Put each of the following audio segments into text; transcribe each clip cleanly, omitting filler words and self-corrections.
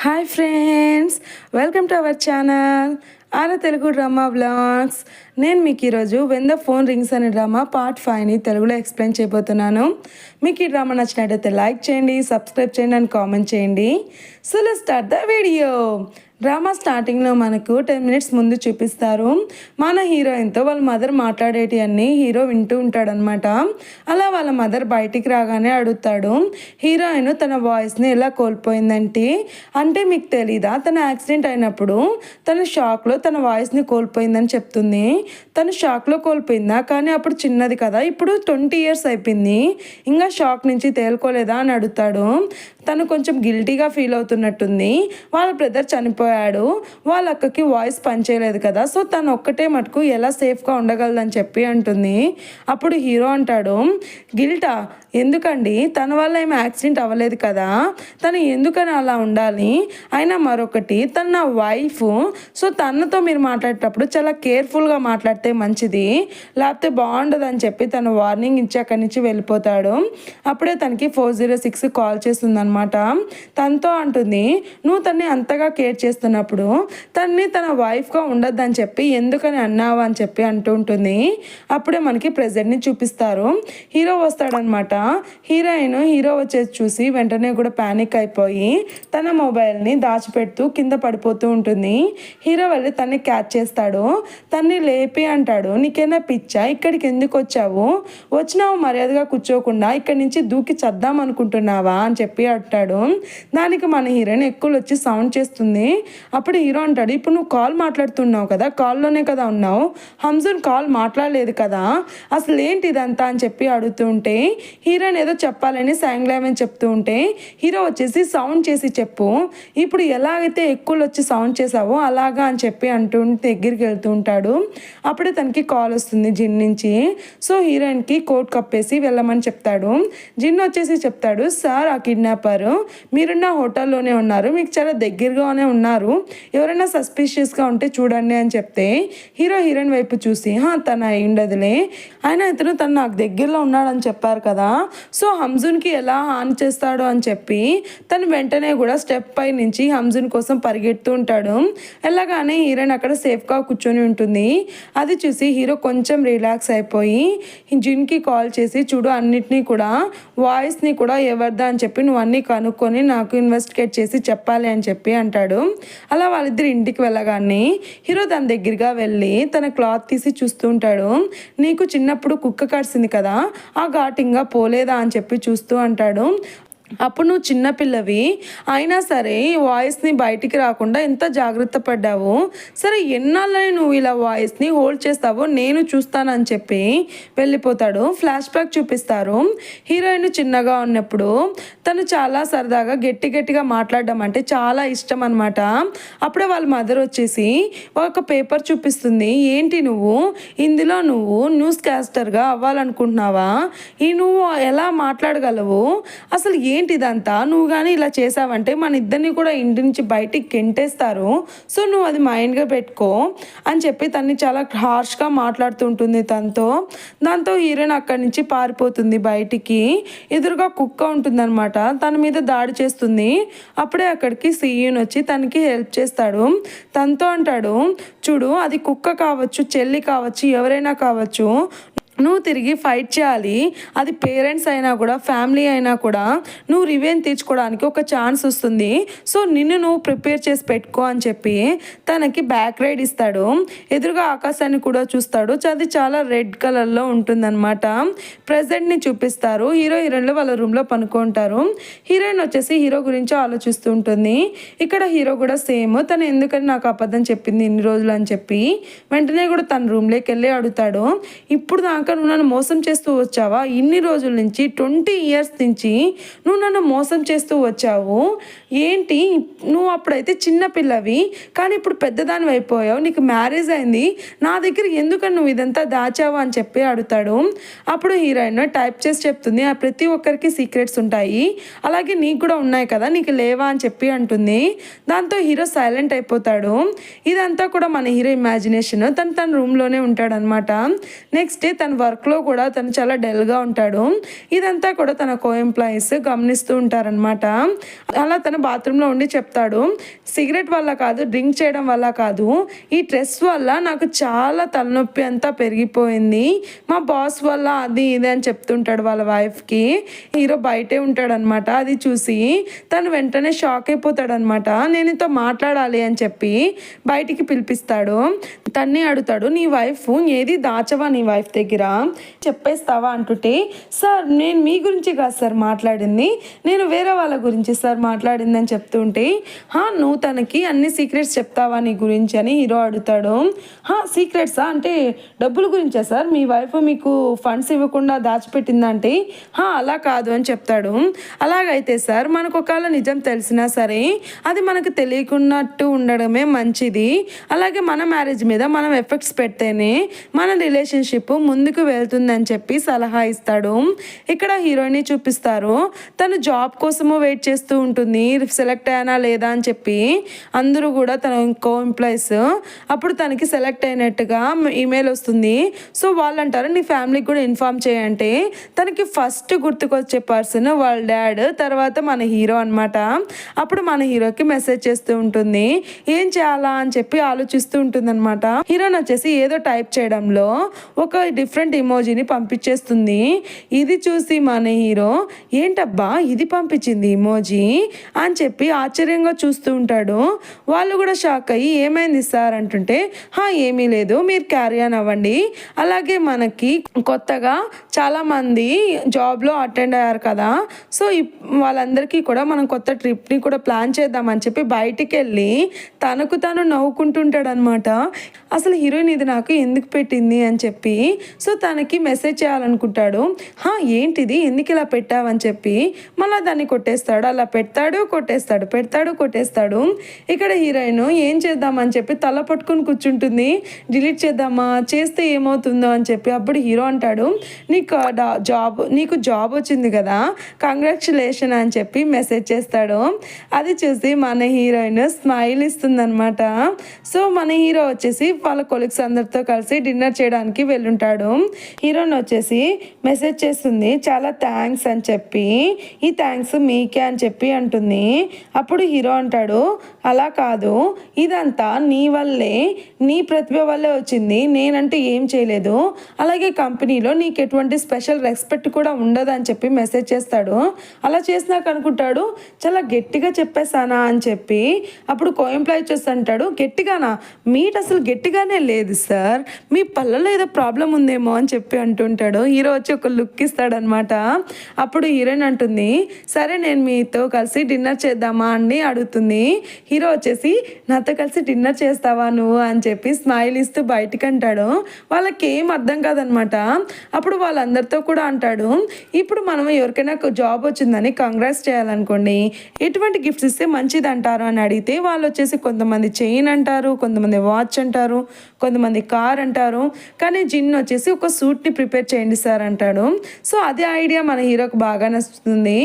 Hi friends, welcome to our channel aura Telugu drama vlogs. నేను మీకు ఈరోజు వెన్ ద ఫోన్ రింగ్స్ అనే drama part 5ని తెలుగులో ఎక్స్ప్లెయిన్ చేయబోతున్నాను. మీకు ఈ డ్రామా నచ్చినట్టయితే లైక్ చేయండి, సబ్స్క్రైబ్ చేయండి అండ్ కామెంట్ చేయండి. So let's start the video. Drama స్టార్టింగ్లో మనకు 10 minutes ముందు చూపిస్తారు. మన హీరోయిన్తో వాళ్ళ మదర్ మాట్లాడేటి అన్నీ హీరో వింటూ ఉంటాడనమాట. అలా వాళ్ళ మదర్ బయటికి రాగానే అడుగుతాడు, హీరోయిన్ తన వాయిస్ని ఎలా కోల్పోయిందంటే, అంటే మీకు తెలీదా, తన యాక్సిడెంట్ అయినప్పుడు తన షాక్లో తన వాయిస్ని కోల్పోయిందని చెప్తుంది. తను షాక్లో కోల్పోయిందా, కానీ అప్పుడు చిన్నది కదా, ఇప్పుడు 20 years అయిపోయింది, ఇంకా షాక్ నుంచి తేలుకోలేదా అని అడుగుతాడు. తను కొంచెం గిల్టీగా ఫీల్ అవుతున్నట్టుంది. వాళ్ళ బ్రదర్ చనిపోయాడు, వాళ్ళ అక్కకి వాయిస్ పనిచేయలేదు కదా, సో తను ఒక్కటే మటుకు ఎలా సేఫ్గా ఉండగలదని చెప్పి అంటుంది. అప్పుడు హీరో అంటాడు, గిల్టా ఎందుకండి, తన వల్ల ఏమి యాక్సిడెంట్ అవ్వలేదు కదా, తను ఎందుకని అలా ఉండాలి, అయినా మరొకటి తన నా వైఫ్, సో తనతో మీరు మాట్లాడేటప్పుడు చాలా కేర్ఫుల్గా మాట్లాడితే మంచిది, లేకపోతే బాగుండదు అని చెప్పి తను వార్నింగ్ ఇచ్చి అక్కడి నుంచి వెళ్ళిపోతాడు. అప్పుడే తనకి 406 కాల్ చేస్తుంది అనమాట. తనతో అంటుంది, నువ్వు తన్ని అంతగా కేర్ చేస్తున్నప్పుడు తన్ని తన వైఫ్గా ఉండొద్దని చెప్పి ఎందుకని అన్నావు అని చెప్పి అంటూ ఉంటుంది. అప్పుడే మనకి ప్రెజెంట్ని చూపిస్తారు. హీరో వస్తాడనమాట. హీరో వచ్చేసి చూసి వెంటనే కూడా ప్యానిక్ అయిపోయి తన మొబైల్ని దాచిపెడుతూ కింద పడిపోతూ ఉంటుంది. హీరో వెళ్ళి తన్ని క్యాచ్ చేస్తాడు. తన్ని లేపి అంటాడు, నీకేనా పిచ్చా, ఇక్కడికి ఎందుకు వచ్చావు, వచ్చినావు మర్యాదగా కూర్చోకుండా ఇక్కడి నుంచి దూకి చద్దాం అనుకుంటున్నావా అని చెప్పి అంటాడు. దానికి మన హీరోయిన్ ఎక్కువ వచ్చి సౌండ్ చేస్తుంది. అప్పుడు హీరో అంటాడు, ఇప్పుడు నువ్వు కాల్ మాట్లాడుతున్నావు కదా, కాల్లోనే కదా ఉన్నావు, హంజున్ కాల్ మాట్లాడలేదు కదా, అసలు ఏంటి ఇదంతా అని చెప్పి అడుగుతూ ఉంటే హీరోయిన్ ఏదో చెప్పాలని సైన్ లాంగ్వేజ్ చెప్తూ ఉంటే హీరో వచ్చేసి సౌండ్ చేసి చెప్పు, ఇప్పుడు ఎలాగైతే ఎక్కువ వచ్చి సౌండ్ చేసావో అలాగా అని చెప్పి అంటూ దగ్గరికి వెళ్తూ ఉంటాడు. అప్పుడే తనకి కాల్ వస్తుంది జిన్ నుంచి. సో హీరోయిన్కి కోట్ కప్పేసి వెళ్ళమని చెప్తాడు. జిన్ వచ్చేసి చెప్తాడు, సార్ ఆ కిడ్నాపర్ మీరున్న హోటల్లోనే ఉన్నారు, మీకు చాలా దగ్గరగానే ఉన్నారు, ఎవరైనా సస్పిషియస్గా ఉంటే చూడండి అని చెప్తే హీరోయిన్ వైపు చూసి, తను అయి ఉండదులే, ఆయన ఇతను తను నాకు దగ్గరలో ఉన్నాడని చెప్పారు కదా, సో హంజున్కి ఎలా హాని చేస్తాడో అని చెప్పి తను వెంటనే కూడా స్టెప్ పై నుంచి హంజున్ కోసం పరిగెడుతూ ఉంటాడు. ఎలాగానే హీరోయిన్ అక్కడ సేఫ్గా కూర్చొని ఉంటుంది. అది చూసి హీరో కొంచెం రిలాక్స్ అయిపోయి జిన్కి కాల్ చేసి, చూడు అన్నిటినీ కూడా వాయిస్ని కూడా ఎవరిదా అని చెప్పి నువ్వు అన్నీ కనుక్కొని నాకు ఇన్వెస్టిగేట్ చేసి చెప్పాలి అని చెప్పి అంటాడు. అలా వాళ్ళిద్దరు ఇంటికి వెళ్ళగానే హీరో తన దగ్గరగా వెళ్ళి తన క్లాత్ తీసి చూస్తూ ఉంటాడు. నీకు చిన్నప్పుడు కుక్క కరిసింది కదా, ఆ ఘాట్ ఇంకా పోలేదా అని చెప్పి చూస్తూ అంటాడు. అప్పుడు నువ్వు చిన్నపిల్లవి అయినా సరే వాయిస్ని బయటికి రాకుండా ఎంత జాగ్రత్త పడ్డావు, సరే ఎన్నాళ్ళని నువ్వు ఇలా వాయిస్ని హోల్డ్ చేస్తావో నేను చూస్తానని చెప్పి వెళ్ళిపోతాడు. ఫ్లాష్ బ్యాక్ చూపిస్తారు. హీరోయిన్ చిన్నగా ఉన్నప్పుడు తను చాలా సరదాగా గట్టిగా మాట్లాడడం అంటే చాలా ఇష్టం అనమాట. అప్పుడే వాళ్ళ మదర్ వచ్చేసి ఒక పేపర్ చూపిస్తుంది, ఏంటి నువ్వు ఇందులో నువ్వు న్యూస్ క్యాస్టర్గా అవ్వాలనుకుంటున్నావా, నువ్వు ఎలా మాట్లాడగలవు, అసలు ఏంటి ఇదంతా, నువ్వు కానీ ఇలా చేసావంటే మన ఇద్దరిని కూడా ఇంటి నుంచి బయటికి గెంటేస్తారు, సో నువ్వు అది మైండ్గా పెట్టుకో అని చెప్పి తన్ని చాలా హార్ష్గా మాట్లాడుతూ ఉంటుంది తనతో. దాంతో హీరోయిన్ అక్కడి నుంచి పారిపోతుంది బయటికి. ఎదురుగా కుక్క ఉంటుందన్నమాట, తన మీద దాడి చేస్తుంది. అప్పుడే అక్కడికి సీఈన్ వచ్చి తనకి హెల్ప్ చేస్తాడు. తనతో అంటాడు, చూడు అది కుక్క కావచ్చు, చెల్లి కావచ్చు, ఎవరైనా కావచ్చు, నువ్వు తిరిగి ఫైట్ చేయాలి, అది పేరెంట్స్ అయినా కూడా ఫ్యామిలీ అయినా కూడా నువ్వు రివెంజ్ తీర్చుకోవడానికి ఒక ఛాన్స్ వస్తుంది, సో నిన్ను నువ్వు ప్రిపేర్ చేసి పెట్టుకో అని చెప్పి తనకి బ్యాక్ రైడ్ ఇస్తాడు. ఎదురుగా ఆకాశాన్ని కూడా చూస్తాడు, అది చాలా రెడ్ కలర్లో ఉంటుందన్నమాట. ప్రెజెంట్ని చూపిస్తారు. హీరోయిన్లు వాళ్ళ రూమ్లో పనుకుంటారు. హీరోయిన్ వచ్చేసి హీరో గురించి ఆలోచిస్తూ ఉంటుంది. ఇక్కడ హీరో కూడా సేమ్, తను ఎందుకని నాకు అబద్ధం చెప్పింది ఇన్ని రోజులు అని చెప్పి వెంటనే కూడా తన రూమ్లోకి వెళ్ళి అడుగుతాడు, ఇప్పుడు నువ్వు నన్ను మోసం చేస్తూ వచ్చావా, ఇన్ని రోజుల నుంచి 20 years నుంచి నువ్వు నన్ను మోసం చేస్తూ వచ్చావు, ఏంటి నువ్వు అప్పుడైతే చిన్నపిల్లవి కానీ ఇప్పుడు పెద్దదానివి అయిపోయావు, నీకు మ్యారేజ్ అయింది, నా దగ్గర ఎందుకని నువ్వు ఇదంతా దాచావు అని చెప్పి అడుగుతాడు. అప్పుడు హీరోయిన్ టైప్ చేసి చెప్తుంది, ప్రతి ఒక్కరికి సీక్రెట్స్ ఉంటాయి, అలాగే నీకు కూడా ఉన్నాయి కదా, నీకు లేవా అని చెప్పి అంటుంది. దాంతో హీరో సైలెంట్ అయిపోతాడు. ఇదంతా కూడా మన హీరో ఇమాజినేషన్, తన రూమ్లోనే ఉంటాడనమాట. నెక్స్ట్ డే తన వర్క్లో కూడా తను చాలా డల్గా ఉంటాడు. ఇదంతా కూడా తన కో ఎంప్లాయీస్ గమనిస్తూ ఉంటారనమాట. అలా తన బాత్రూంలో ఉండి చెప్తాడు, సిగరెట్ వల్ల కాదు, డ్రింక్ చేయడం వల్ల కాదు, ఈ స్ట్రెస్ వల్ల నాకు చాలా తలనొప్పి అంతా పెరిగిపోయింది, మా బాస్ వల్ల అది ఇది అని చెప్తుంటాడు వాళ్ళ వైఫ్కి. హీరో బయటే ఉంటాడనమాట. అది చూసి తను వెంటనే షాక్ అయిపోతాడనమాట. నేను నీతో మాట్లాడాలి అని చెప్పి బయటికి పిలిపిస్తాడు. తన్ని అడుగుతాడు, నీ వైఫ్ ఏది దాచవా, నీ వైఫ్ దగ్గర చెప్పేస్తావా అంటుంటే, సార్ నేను మీ గురించి కాదు సార్ మాట్లాడింది, నేను వేరే వాళ్ళ గురించి సార్ మాట్లాడింది అని చెప్తుంటే, నువ్వు తనకి అన్ని సీక్రెట్స్ చెప్తావా నీ గురించి అని హీరో అడుగుతాడు. సీక్రెట్సా అంటే డబ్బుల గురించా సార్, మీ వైఫ్ మీకు ఫండ్స్ ఇవ్వకుండా దాచిపెట్టిందంటే అలా కాదు అని చెప్తాడు. అలాగైతే సార్ మనకు ఒకవేళ నిజం తెలిసినా సరే అది మనకు తెలియకున్నట్టు ఉండడమే మంచిది. అలాగే మన మ్యారేజ్ మీద మనం ఎఫెక్ట్స్ పెడితేనే మన రిలేషన్షిప్ ముందుకు వెళ్తుందని చెప్పి సలహా ఇస్తాడు. ఇక్కడ హీరోయిన్ చూపిస్తారు, తను జాబ్ కోసము వెయిట్ చేస్తూ ఉంటుంది, సెలెక్ట్ అయ్యానా లేదా అని చెప్పి. అందరూ కూడా తన కో ఎంప్లాయీస్. అప్పుడు తనకి సెలెక్ట్ అయినట్టుగా ఈమెయిల్ వస్తుంది. సో వాళ్ళు అంటారు, నీ ఫ్యామిలీకి కూడా ఇన్ఫార్మ్ చేయంటే తనకి ఫస్ట్ గుర్తుకొచ్చే పర్సన్ వాళ్ళ డాడ్, తర్వాత మన హీరో అనమాట. అప్పుడు మన హీరోకి మెసేజ్ చేస్తూ ఉంటుంది, ఏం చేయాలా అని చెప్పి ఆలోచిస్తూ ఉంటుంది అనమాట. హీరోయిన్ వచ్చేసి ఏదో టైప్ చేయడంలో ఒక డిఫరెంట్ ఇమోజీని పంపించేస్తుంది. ఇది చూసి మన హీరో, ఏంటబ్బా ఇది పంపించింది ఇమోజీ అని చెప్పి ఆశ్చర్యంగా చూస్తూ ఉంటాడు. వాళ్ళు కూడా షాక్ అయ్యి ఏమైంది సార్ అంటుంటే, ఏమీ లేదు, మీరు క్యారీ ఆన్ అవ్వండి. అలాగే మనకి కొత్తగా చాలామంది జాబ్లో అటెండ్ అయ్యారు కదా, సో వాళ్ళందరికీ కూడా మనం కొత్త ట్రిప్ని కూడా ప్లాన్ చేద్దామని చెప్పి బయటికి వెళ్ళి తనకు తాను నవ్వుకుంటుంటాడు అనమాట. అసలు హీరోయిన్ ఇది నాకు ఎందుకు పెట్టింది అని చెప్పి. సో తనకి మెసేజ్ చేయాలనుకుంటాడు, ఏంటిది ఎందుకు ఇలా పెట్టావని చెప్పి మళ్ళీ దాన్ని కొట్టేస్తాడు. అలా పెడతాడు కొట్టేస్తాడు, పెడతాడు కొట్టేస్తాడు. ఇక్కడ హీరోయిన్ ఏం చేద్దామని చెప్పి తల పట్టుకుని కూర్చుంటుంది, డిలీట్ చేద్దామా, చేస్తే ఏమవుతుందో అని చెప్పి. అప్పుడు హీరో అంటాడు, నీకు జాబ్ వచ్చింది కదా, కంగ్రాచులేషన్ అని చెప్పి మెసేజ్ చేస్తాడు. అది చూసి మన హీరోయిన్ స్మైల్ ఇస్తుందన్నమాట. సో మన హీరో వచ్చేసి వాళ్ళ కొలీగ్స్ అందరితో కలిసి డిన్నర్ చేయడానికి వెళ్ళుంటాడు. హీరోయిన్ వచ్చేసి మెసేజ్ చేస్తుంది, చాలా థ్యాంక్స్ అని చెప్పి, ఈ థ్యాంక్స్ మీకే అని చెప్పి అంటుంది. అప్పుడు హీరో అంటాడు, అలా కాదు, ఇదంతా నీ వల్లే, నీ ప్రతిభ వల్లే వచ్చింది, నేనంటే ఏం చేయలేదు, అలాగే కంపెనీలో నీకు ఎటువంటి స్పెషల్ రెస్పెక్ట్ కూడా ఉండదు అని చెప్పి మెసేజ్ చేస్తాడు. అలా చేసినాక అనుకుంటాడు, చాలా గట్టిగా చెప్పేసానా అని చెప్పి. అప్పుడు కో ఎంప్లాయీ చూసి అంటాడు, గట్టిగానా, మీట్ అసలు గట్టిగానే లేదు సార్, మీ పళ్ళలో ఏదో ప్రాబ్లం ఉందేమో అని చెప్పి అంటుంటాడు. హీరో వచ్చి ఒక లుక్ ఇస్తాడనమాట. అప్పుడు హీరోయిన్ అంటుంది, సరే నేను మీతో కలిసి డిన్నర్ చేద్దామా అని అడుగుతుంది. హీరో వచ్చేసి, నాతో కలిసి డిన్నర్ చేస్తావా నువ్వు అని చెప్పి స్మైల్ ఇస్తూ బయటికి అంటాడు. వాళ్ళకి ఏం అర్థం కాదనమాట. అప్పుడు వాళ్ళందరితో కూడా అంటాడు, ఇప్పుడు మనం ఎవరికైనా జాబ్ వచ్చిందని కంగ్రాట్స్ చేయాలనుకోండి, ఎటువంటి గిఫ్ట్స్ ఇస్తే మంచిది అంటారు అని అడిగితే వాళ్ళు వచ్చేసి కొంతమంది చైన్ అంటారు, కొంతమంది వాచ్ అంటారు, కొంతమంది కార్ అంటారు, కానీ జిన్ వచ్చేసి ఒక సూట్ని ప్రిపేర్ చేయండి సార్ అంటాడు. సో అదే ఐడియా మన హీరోకి బాగా నచ్చుతుంది.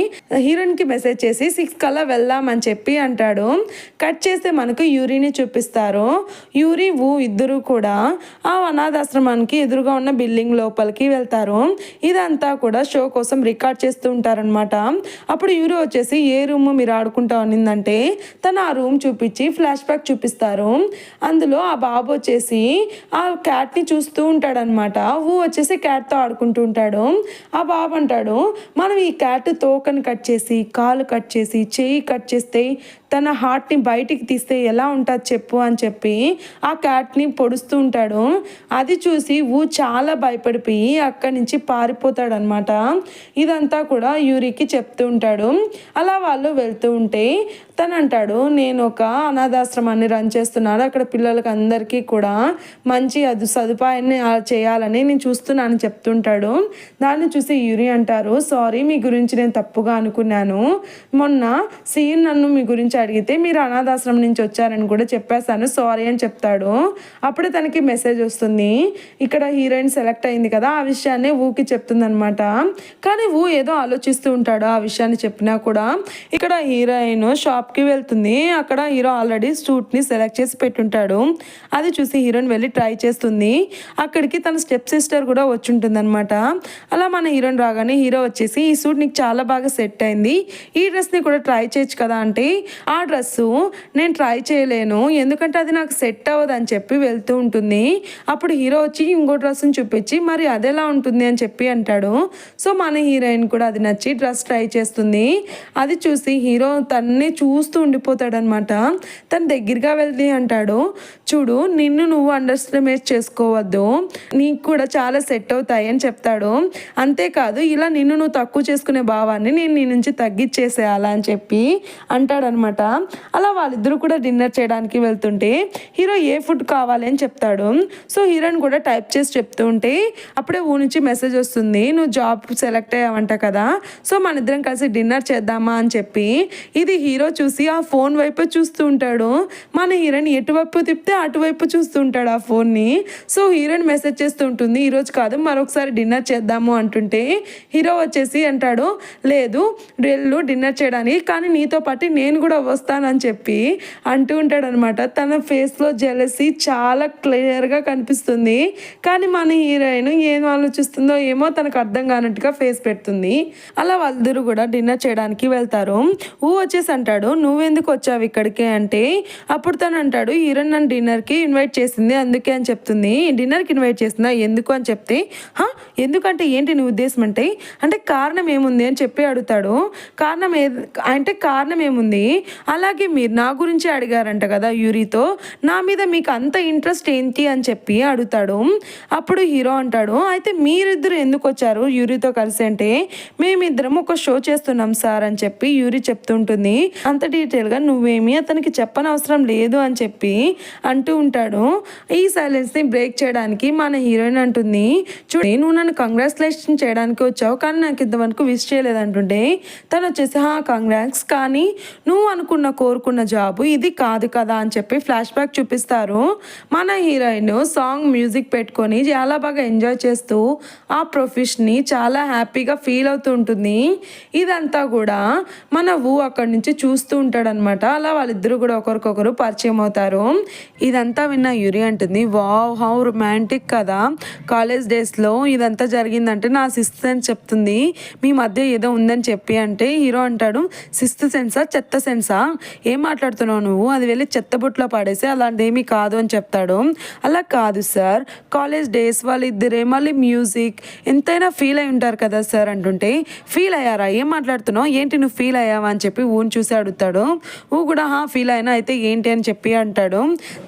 హీరోయిన్కి మెసేజ్ చేసి 6 కల్లా వెళ్దామని చెప్పి అంటాడు. కట్ చేస్తే మనకు యూరిని చూపిస్తారు. యూరి ఇద్దరు కూడా ఆ అనాథాశ్రమానికి ఎదురుగా ఉన్న బిల్డింగ్ లోపలికి వెళ్తారు. ఇదంతా కూడా షో కోసం రికార్డ్ చేస్తూ ఉంటారనమాట. అప్పుడు యూరి వచ్చేసి, ఏ రూమ్ మీరు ఆడుకుంటా ఉన్నిందంటే తను ఆ రూమ్ చూపించి ఫ్లాష్ బ్యాక్ చూపిస్తారు. అందులో ఆ బాబు వచ్చేసి ఆ క్యాట్ని చూస్తూ ఉంటాడనమాట. వచ్చేసి క్యాట్తో ఆడుకుంటూ ఉంటాడు. ఆ బాబు అంటాడు, మనం ఈ క్యాట్ తోకని కట్ చేసి, కాలు కట్ చేసి, చెయ్యి కట్ చేస్తే, తన హార్ట్ని బయటికి తీస్తే ఎలా ఉంటుంది చెప్పు అని చెప్పి ఆ క్యాట్ని పొడుస్తూ ఉంటాడు. అది చూసి చాలా భయపడిపోయి అక్కడి నుంచి పారిపోతాడు అనమాట. ఇదంతా కూడా యూరికి చెప్తూ ఉంటాడు. అలా వాళ్ళు వెళ్తూ ఉంటే తను అంటాడు, నేను ఒక అనాథాశ్రమాన్ని రన్ చేస్తున్నాను, అక్కడ పిల్లలకి అందరికీ కూడా మంచి సదుపాయాన్ని చేయాలని నేను చూస్తున్నాను చెప్తుంటాడు. దాన్ని చూసి యూరి అంటారు, సారీ మీ గురించి నేను తప్పుగా అనుకున్నాను, మొన్న సీన్ నన్ను మీ గురించి అడిగితే మీరు అనాథాశ్రమం నుంచి వచ్చారని కూడా చెప్పేశాను, సారీ అని చెప్తాడు. అప్పుడే తనకి మెసేజ్ వస్తుంది. ఇక్కడ హీరోయిన్ సెలెక్ట్ అయింది కదా, ఆ విషయాన్ని ఊకి చెప్తుంది అనమాట. కానీ ఏదో ఆలోచిస్తూ ఉంటాడు ఆ విషయాన్ని చెప్పినా కూడా. ఇక్కడ హీరోయిన్ షాప్కి వెళ్తుంది. అక్కడ హీరో ఆల్రెడీ సూట్ని సెలెక్ట్ చేసి పెట్టుంటాడు. అది చూసి హీరోయిన్ వెళ్ళి ట్రై చేస్తుంది. అక్కడికి తన స్టెప్ సిస్టర్ కూడా వచ్చి ఉంటుంది అనమాట. అలా మన హీరోయిన్ రాగానే హీరో వచ్చేసి ఈ సూట్ నీకు చాలా బాగా సెట్ అయింది, ఈ డ్రెస్ని కూడా ట్రై చేయొచ్చు కదా అంటే, ఆ డ్రెస్సు నేను ట్రై చేయలేను ఎందుకంటే అది నాకు సెట్ అవ్వదు అని చెప్పి వెళ్తూ ఉంటుంది. అప్పుడు హీరో వచ్చి ఇంకో డ్రెస్ని చూపించి మరి అదెలా ఉంటుంది అని చెప్పి అంటాడు. సో మన హీరోయిన్ కూడా అది నచ్చి డ్రెస్ ట్రై చేస్తుంది. అది చూసి హీరో తన్ని చూస్తూ ఉండిపోతాడు అనమాట. తన దగ్గరగా వెళ్ళి అంటాడు, చూడు నిన్ను నువ్వు అండర్స్టిమేట్ చేసుకోవద్దు, నీకు కూడా చాలా సెట్ అవుతాయి అని చెప్తాడు. అంతేకాదు ఇలా నిన్ను నువ్వు తక్కువ చేసుకునే భావాన్ని నేను నీ నుంచి తగ్గించేసేయాలా అని చెప్పి అంటాడనమాట. అలా వాళ్ళిద్దరూ కూడా డిన్నర్ చేయడానికి వెళ్తుంటే హీరో ఏ ఫుడ్ కావాలి అని చెప్తాడు. సో హీరోయిన్ కూడా టైప్ చేసి చెప్తూ ఉంటే అప్పుడే నుంచి మెసేజ్ వస్తుంది, నువ్వు జాబ్ సెలెక్ట్ అయ్యావంట కదా, సో మన ఇద్దరం కలిసి డిన్నర్ చేద్దామా అని చెప్పి. ఇది హీరో చూసి ఆ ఫోన్ వైపు చూస్తూ ఉంటాడు. మన హీరోయిన్ ఎటువైపు తిప్పితే అటువైపు చూస్తూ ఉంటాడు ఆ ఫోన్ని. సో హీరోయిన్ మెసేజ్ చేస్తూ ఉంటుంది, ఈరోజు కాదు మరొకసారి డిన్నర్ చేద్దాము అంటుంటే హీరో వచ్చేసి అంటాడు, లేదు వెళ్ళు డిన్నర్ చేయడానికి, కానీ నీతో పాటు నేను కూడా వస్తానని చెప్పి అంటూ ఉంటాడు అనమాట. తన ఫేస్లో జెలసీ చాలా క్లియర్గా కనిపిస్తుంది. కానీ మన హీరోయిన్ ఏం ఆలోచిస్తుందో ఏమో తనకు అర్థం కానట్టుగా ఫేస్ పెడుతుంది. అలా వాళ్ళిద్దరూ కూడా డిన్నర్ చేయడానికి వెళ్తారు. వచ్చేసి అంటాడు, నువ్వెందుకు వచ్చావు ఇక్కడికి అంటే, అప్పుడు తను అంటాడు, హీరోయిన్ నన్ను డిన్నర్కి ఇన్వైట్ చేసింది అందుకే అని చెప్తుంది. డిన్నర్కి ఇన్వైట్ చేసిందా, ఎందుకు అని చెప్తే, ఎందుకంటే ఏంటి నీ ఉద్దేశం అంటే కారణం ఏముంది అని చెప్పి అడుగుతాడు. కారణం ఏముంది, అలాగే మీరు నా గురించి అడిగారంట కదా యూరితో, నా మీద మీకు అంత ఇంట్రెస్ట్ ఏంటి అని చెప్పి అడుగుతాడు. అప్పుడు హీరో అంటాడు, అయితే మీరిద్దరు ఎందుకు వచ్చారు యూరితో కలిసి అంటే, మేమిద్దరం ఒక షో చేస్తున్నాం సార్ అని చెప్పి యూరి చెప్తుంటుంది. అంత డీటెయిల్గా నువ్వేమీ అతనికి చెప్పనవసరం లేదు అని చెప్పి అంటూ ఉంటాడు. ఈ సైలెన్స్ని బ్రేక్ చేయడానికి మన హీరోయిన్ అంటుంది, చూడు నువ్వు నన్ను కంగ్రాచులేషన్ చేయడానికి వచ్చావు కానీ నాకు ఇంతవరకు విష్ చేయలేదంటుంటే తను వచ్చేసి కంగ్రాట్స్, కానీ నువ్వు కోరుకున్న జాబు ఇది కాదు కదా అని చెప్పి ఫ్లాష్ బ్యాక్ చూపిస్తారు. మన హీరోయిన్ సాంగ్ మ్యూజిక్ పెట్టుకొని చాలా బాగా ఎంజాయ్ చేస్తూ ఆ ప్రొఫెషన్ని చాలా హ్యాపీగా ఫీల్ అవుతూ ఉంటుంది. ఇదంతా కూడా మన అక్కడి నుంచి చూస్తూ ఉంటాడనమాట. అలా వాళ్ళిద్దరూ కూడా ఒకరికొకరు పరిచయం అవుతారు. ఇదంతా విన్న యూరి అంటుంది, వావ్ హౌ రొమాంటిక్ కదా, కాలేజ్ డేస్లో ఇదంతా జరిగిందంటే నా సిక్స్త్ సెన్స్ చెప్తుంది మీ మధ్య ఏదో ఉందని చెప్పి అంటే హీరో అంటాడు, సిక్స్త్ సెన్సా చెత్త సెన్సా, ఏం మాట్లాడుతున్నావు నువ్వు, అది వెళ్ళి చెత్త బుట్లో పడేసి అలాంటిదేమీ కాదు అని చెప్తాడు. అలా కాదు సార్, కాలేజ్ డేస్ వాళ్ళిద్దరే మళ్ళీ మ్యూజిక్ ఎంతైనా ఫీల్ అయి ఉంటారు కదా సార్ అంటుంటే, ఫీల్ అయ్యారా, ఏం మాట్లాడుతున్నావు, ఏంటి నువ్వు ఫీల్ అయ్యావా అని చెప్పి చూసి అడుగుతాడు. కూడా ఫీల్ అయినా అయితే ఏంటి అని చెప్పి అంటాడు.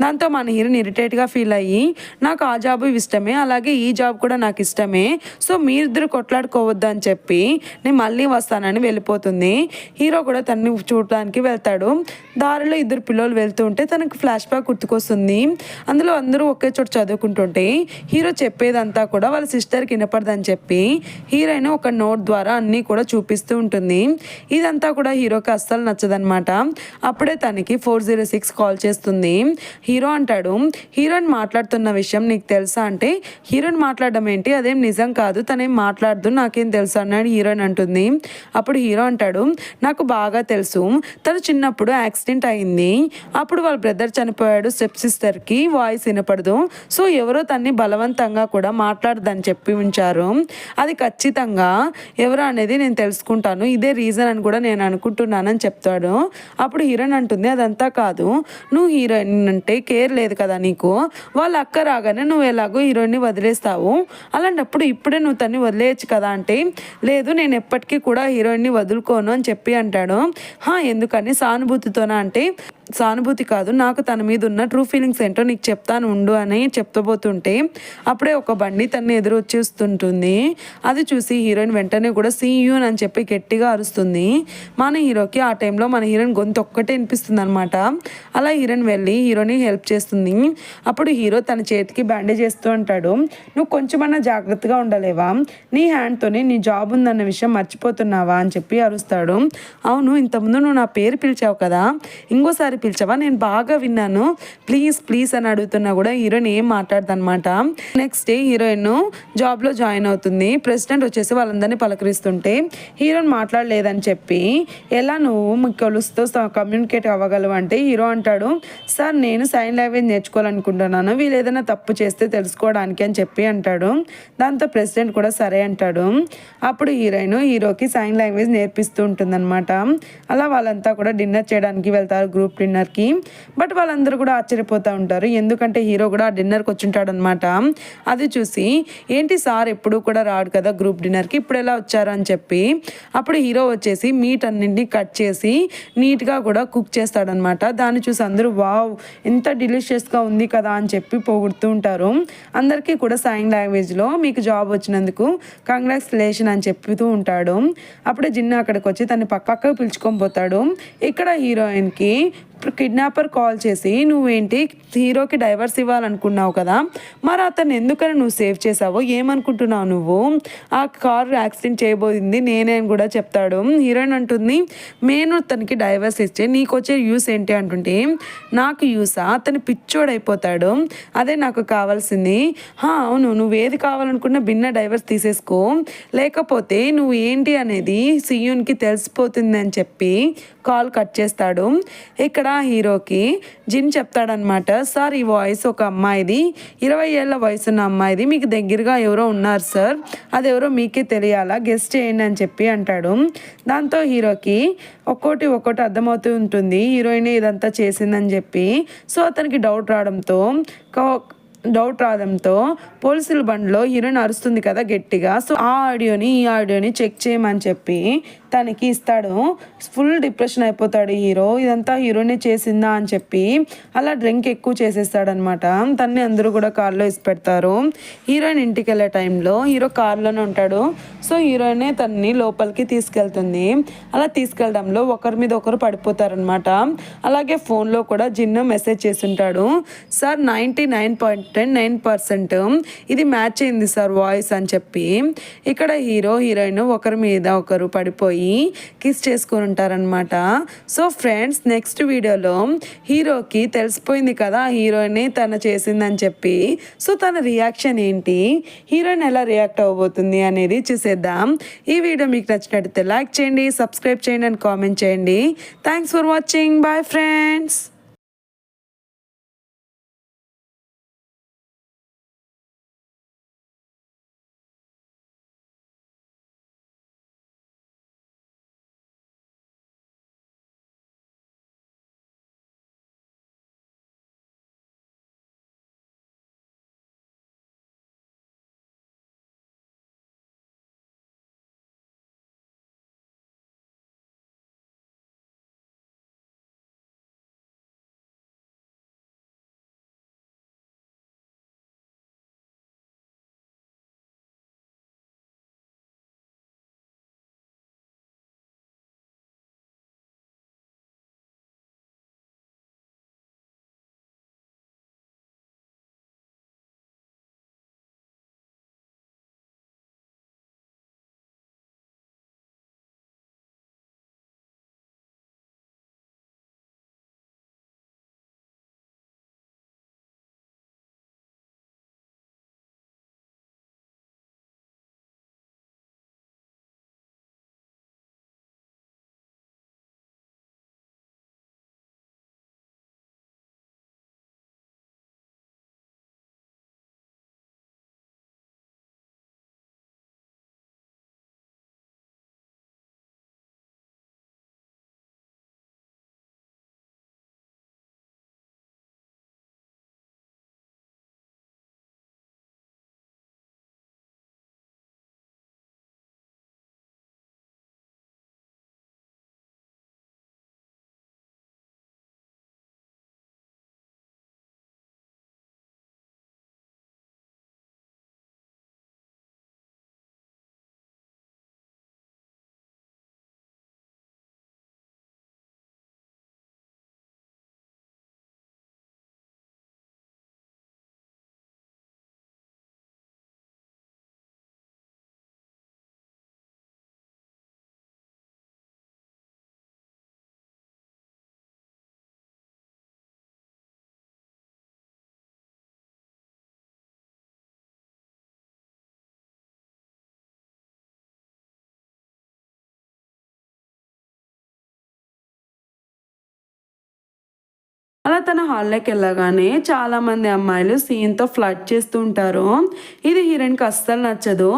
దాంతో మన హీరోని ఇరిటేట్గా ఫీల్ అయ్యి, నాకు ఆ జాబ్ ఇష్టమే అలాగే ఈ జాబ్ కూడా నాకు ఇష్టమే, సో మీరిద్దరు కొట్లాడుకోవద్దు అని చెప్పి నేను మళ్ళీ వస్తానని వెళ్ళిపోతుంది. హీరో కూడా తనని చూడటానికి వెళ్తాడు. దారిలో ఇద్దరు పిల్లలు వెళ్తూ ఉంటే తనకు ఫ్లాష్ బ్యాక్ గుర్తుకొస్తుంది. అందులో అందరూ ఒకే చోట చదువుకుంటుంటే హీరో చెప్పేదంతా కూడా వాళ్ళ సిస్టర్కి వినపడదని చెప్పి హీరోయిన్ ఒక నోట్ ద్వారా అన్నీ కూడా చూపిస్తూ ఉంటుంది. ఇదంతా కూడా హీరోకి అస్సలు నచ్చదనమాట. అప్పుడే తనకి 406 కాల్ చేస్తుంది. హీరో అంటాడు, హీరోయిన్ మాట్లాడుతున్న విషయం నీకు తెలుసా అంటే, హీరోయిన్ మాట్లాడడం ఏంటి, అదేం నిజం కాదు, తనేం మాట్లాడదు, నాకేం తెలుసు అన్నాడు హీరోయిన్ అంటుంది. అప్పుడు హీరో అంటాడు, నాకు బాగా తెలుసు, తను చిన్నప్పుడు యాక్సిడెంట్ అయింది, అప్పుడు వాళ్ళ బ్రదర్ చనిపోయాడు, స్టెప్ సిస్టర్కి వాయిస్ వినపడదు, సో ఎవరో తన్ని బలవంతంగా కూడా మాట్లాడదని చెప్పి ఉంచారు, అది ఖచ్చితంగా ఎవరు అనేది నేను తెలుసుకుంటాను, ఇదే రీజన్ అని కూడా నేను అనుకుంటున్నానని చెప్తాడు. అప్పుడు హీరోయిన్ అంటుంది, అదంతా కాదు, నువ్వు హీరోయిన్ అంటే కేర్ లేదు కదా నీకు, వాళ్ళ అక్క రాగానే నువ్వు ఎలాగో హీరోయిన్ని వదిలేస్తావు, అలాంటప్పుడు ఇప్పుడే నువ్వు తన్ని వదిలేయచ్చు కదా అంటే, లేదు నేను ఎప్పటికీ కూడా హీరోయిన్ని వదులుకోను అని చెప్పి అంటాడు. ఎందుకని సానుభూతితోనా అంటే, సానుభూతి కాదు, నాకు తన మీద ఉన్న ట్రూ ఫీలింగ్స్ ఏంటో నీకు చెప్తాను ఉండు అని చెప్తబోతుంటే అప్పుడే ఒక బండి తన్ని ఎదురు వచ్చేస్తుంటుంది. అది చూసి హీరోయిన్ వెంటనే కూడా సీ యూ అని చెప్పి గట్టిగా అరుస్తుంది. మన హీరోకి ఆ టైంలో మన హీరోయిన్ గొంతు ఒక్కటే వినిపిస్తుంది అనమాట. అలా హీరోయిన్ వెళ్ళి హీరోని హెల్ప్ చేస్తుంది. అప్పుడు హీరో తన చేతికి బ్యాండేజ్ చేస్తూ అంటాడు, నువ్వు కొంచెమన్నా జాగ్రత్తగా ఉండలేవా, నీ హ్యాండ్తోనే నీ జాబ్ ఉందన్న విషయం మర్చిపోతున్నావా అని చెప్పి అరుస్తాడు. అవును, ఇంతకుముందు నువ్వు నా పేరు పిలిచావు కదా, ఇంకోసారి పిలిచావా, నేను బాగా విన్నాను, ప్లీజ్ ప్లీజ్ అని అడుగుతున్నా కూడా హీరోయిన్ ఏం మాట్లాడదనమాట. నెక్స్ట్ డే హీరోయిన్ జాబ్లో జాయిన్ అవుతుంది. ప్రెసిడెంట్ వచ్చేసి వాళ్ళందరినీ పలకరిస్తుంటే హీరోయిన్ మాట్లాడలేదని చెప్పి ఎలా నువ్వు మీ కొలుస్తో కమ్యూనికేట్ అవ్వగలవు అంటే హీరో అంటాడు, సార్ నేను సైన్ లాంగ్వేజ్ నేర్చుకోవాలనుకుంటున్నాను, వీళ్ళు ఏదైనా తప్పు చేస్తే తెలుసుకోవడానికి అని చెప్పి అంటాడు. దాంతో ప్రెసిడెంట్ కూడా సరే అంటాడు. అప్పుడు హీరోయిన్ హీరోకి సైన్ లాంగ్వేజ్ నేర్పిస్తూ ఉంటుందన్నమాట. అలా వాళ్ళంతా కూడా డిన్నర్ చేయడానికి వెళ్తారు, గ్రూప్ డిన్నర్కి. బట్ వాళ్ళందరూ కూడా ఆశ్చర్యపోతూ ఉంటారు, ఎందుకంటే హీరో కూడా ఆ డిన్నర్కి వచ్చింటాడు అనమాట. అది చూసి ఏంటి సార్ ఎప్పుడు కూడా రాడు కదా గ్రూప్ డిన్నర్కి, ఇప్పుడు ఎలా వచ్చారు అని చెప్పి అప్పుడు హీరో వచ్చేసి మీట్ అన్నింటినీ కట్ చేసి నీట్గా కూడా కుక్ చేస్తాడనమాట. దాన్ని చూసి అందరూ వావ్ ఎంత డిలీషియస్గా ఉంది కదా అని చెప్పి పొగుడుతూ ఉంటారు. అందరికీ కూడా సైన్ లాంగ్వేజ్లో మీకు జాబ్ వచ్చినందుకు కంగ్రాచులేషన్ అని చెప్తూ ఉంటాడు. అప్పుడే జిన్నా అక్కడికి వచ్చి తను పక్కకు పిలుచుకొని పోతాడు. ఇక్కడ హీరోయిన్కి కిడ్నాపర్ కాల్ చేసి నువ్వేంటి హీరోకి డైవర్స్ ఇవ్వాలనుకున్నావు కదా, మరి అతను ఎందుకని నువ్వు సేవ్ చేసావో ఏమనుకుంటున్నావు నువ్వు, ఆ కార్ యాక్సిడెంట్ చేయబోయింది నేనే అని కూడా చెప్తాడు. హీరోయిన్ అంటుంది, నేను తనకి డైవర్స్ ఇచ్చే నీకు వచ్చే యూస్ ఏంటి అంటుంటే నాకు యూసా, అతను పిచ్చోడైపోతాడు, అదే నాకు కావాల్సింది. అవును, నువ్వేది కావాలనుకున్నా భిన్న డైవర్స్ తీసేసుకో, లేకపోతే నువ్వు ఏంటి అనేది సీయూన్కి తెలిసిపోతుంది అని చెప్పి కాల్ కట్ చేస్తాడు. ఇక్కడ హీరోకి జిన్ చెప్తాడనమాట, సార్ ఈ వాయిస్ ఒక అమ్మాయిది, 20 ఏళ్ళ వయసున్న అమ్మాయిది, మీకు దగ్గరగా ఎవరో ఉన్నారు సార్, అదెవరో మీకే తెలియాలా, గెస్ట్ చేయండి అని చెప్పి అంటాడు. దాంతో హీరోకి ఒక్కోటి అర్థమవుతూ ఉంటుంది, హీరోయిన్ ఇదంతా చేసిందని చెప్పి. సో అతనికి డౌట్ రావడంతో పోలీసుల బండిలో హీరోయిన్ అరుస్తుంది కదా గట్టిగా, సో ఈ ఆడియోని చెక్ చేయమని చెప్పి తనకి ఇస్తాడు. ఫుల్ డిప్రెషన్ అయిపోతాడు హీరో, ఇదంతా హీరోయినే చేసిందా అని చెప్పి. అలా డ్రింక్ ఎక్కువ చేసేస్తాడనమాట. తన్ని అందరూ కూడా కార్లో ఇసి పెడతారు. హీరోయిన్ ఇంటికి వెళ్ళే టైంలో హీరో కార్లోనే ఉంటాడు. సో హీరోయినే తన్ని లోపలికి తీసుకెళ్తుంది. అలా తీసుకెళ్ళడంలో ఒకరి మీద ఒకరు పడిపోతారనమాట. అలాగే ఫోన్లో కూడా జిన్ను మెసేజ్ చేస్తుంటాడు, సార్ 99.9% ఇది మ్యాచ్ అయింది సార్ వాయిస్ అని చెప్పి. ఇక్కడ హీరో హీరోయిన్ ఒకరి మీద ఒకరు పడిపోయి కిస్ చేసుకొని ఉంటారనమాట. సో ఫ్రెండ్స్, నెక్స్ట్ వీడియోలో హీరోకి తెలిసిపోయింది కదా హీరోయిన్ తన చేసిందని చెప్పి. సో తన రియాక్షన్ ఏంటి, హీరోయిన్ ఎలా రియాక్ట్ అవ్వబోతుంది అనేది చూసేద్దాం. ఈ వీడియో మీకు నచ్చినట్లయితే లైక్ చేయండి, సబ్స్క్రైబ్ చేయండి అండ్ కామెంట్ చేయండి. Thanks for watching. Bye friends. అలా తన హాల్లోకి వెళ్ళగానే చాలామంది అమ్మాయిలు సీన్తో ఫ్లర్ట్ చేస్తూ ఉంటారు. ఇది హీరోయిన్కి అస్సలు నచ్చదు.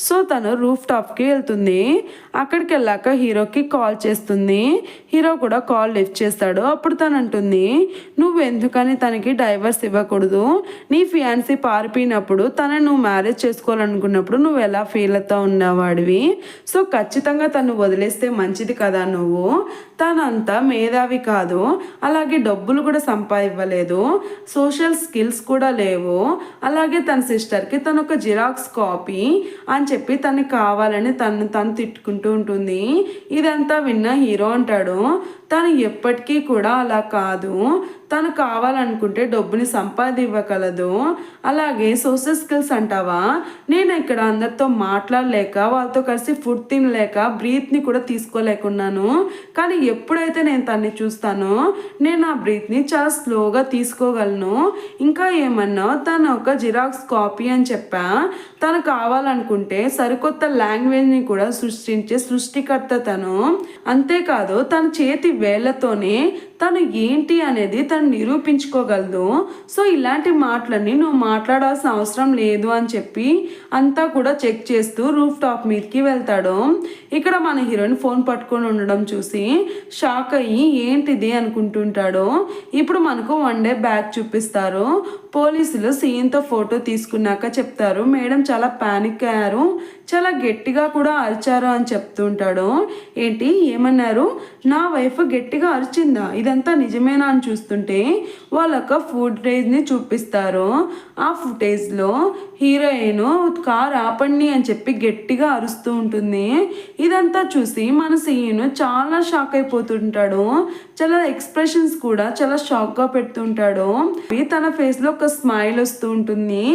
సో తను రూఫ్ టాప్కి వెళ్తుంది. అక్కడికి వెళ్ళాక హీరోకి కాల్ చేస్తుంది. హీరో కూడా కాల్ లిఫ్ట్ చేస్తాడు. అప్పుడు తను అంటుంది, నువ్వు ఎందుకని తనకి డైవర్స్ ఇవ్వకూడదు? నీ ఫియాన్సీ పారిపోయినప్పుడు తనని నువ్వు మ్యారేజ్ చేసుకోవాలనుకున్నప్పుడు నువ్వు ఎలా ఫీల్ అవుతా ఉన్నవాడివి. సో ఖచ్చితంగా తను వదిలేస్తే మంచిది కదా. నువ్వు తనంతా మేధావి కాదు, అలాగే డబ్బులు కూడా సంపాదివ్వలేదు, సోషల్ స్కిల్స్ కూడా లేవు. అలాగే తన సిస్టర్కి తను ఒక జిరాక్స్ కాపీ అని చెప్పి తనకి కావాలని తను తిట్టుకుంటూ ఉంటుంది. ఇదంతా విన్న హీరో అంటాడు, తను ఎప్పటికీ కూడా అలా కాదు, తను కావాలనుకుంటే డబ్బుని సంపాదివ్వగలదు. అలాగే సోషల్ స్కిల్స్ అంటావా, నేను ఇక్కడ అందరితో మాట్లాడలేక వాళ్ళతో కలిసి ఫుడ్ తినలేక బ్రీత్ని కూడా తీసుకోలేకున్నాను. కానీ ఎప్పుడైతే నేను తన్ని చూస్తానో నేను ఆ బ్రీత్ని చాలా స్లోగా తీసుకోగలను. ఇంకా ఏమన్నా తను ఒక జిరాక్స్ కాపీ అని చెప్పా. తను కావాలనుకుంటే సరికొత్త లాంగ్వేజ్ని కూడా సృష్టించే సృష్టికర్త తను. అంతేకాదు తన చేతి వేళ్లతోనే తను ఏంటి అనేది తను నిరూపించుకోగలదు. సో ఇలాంటి మాటలన్నీ నువ్వు మాట్లాడాల్సిన అవసరం లేదు అని చెప్పి అంతా కూడా చెక్ చేస్తూ రూఫ్ టాప్ మీదకి వెళ్తాడు. ఇక్కడ మన హీరోయిన్ ఫోన్ పట్టుకొని ఉండడం చూసి షాక్ అయ్యి ఏంటిది అనుకుంటుంటాడు. ఇప్పుడు మనకు వన్ డే బ్యాక్ చూపిస్తారు. పోలీసులు సీన్తో ఫోటో తీసుకున్నాక చెప్తారు, మేడం చాలా ప్యానిక్ అయ్యారు, చాలా గట్టిగా కూడా అరిచారు అని చెప్తుంటాడు. ఏంటి ఏమన్నారు? నా వైఫ్ గట్టిగా అరిచిందా? ఇదంతా నిజమేనా అని చూస్తుంటే వాళ్ళొక ఫుటేజ్ని చూపిస్తారు. ఆ ఫుటేజ్లో హీరోయిన్ కార్ ఆపండి అని చెప్పి గట్టిగా అరుస్తూ ఉంటుంది. ఇదంతా చూసి మన సీన్ చాలా షాక్ అయిపోతుంటాడు. చాలా ఎక్స్ప్రెషన్స్ కూడా చాలా షాక్గా పెడుతుంటాడు. తన ఫేస్లో ఒక స్మైల్ వస్తూ ఉంటుంది.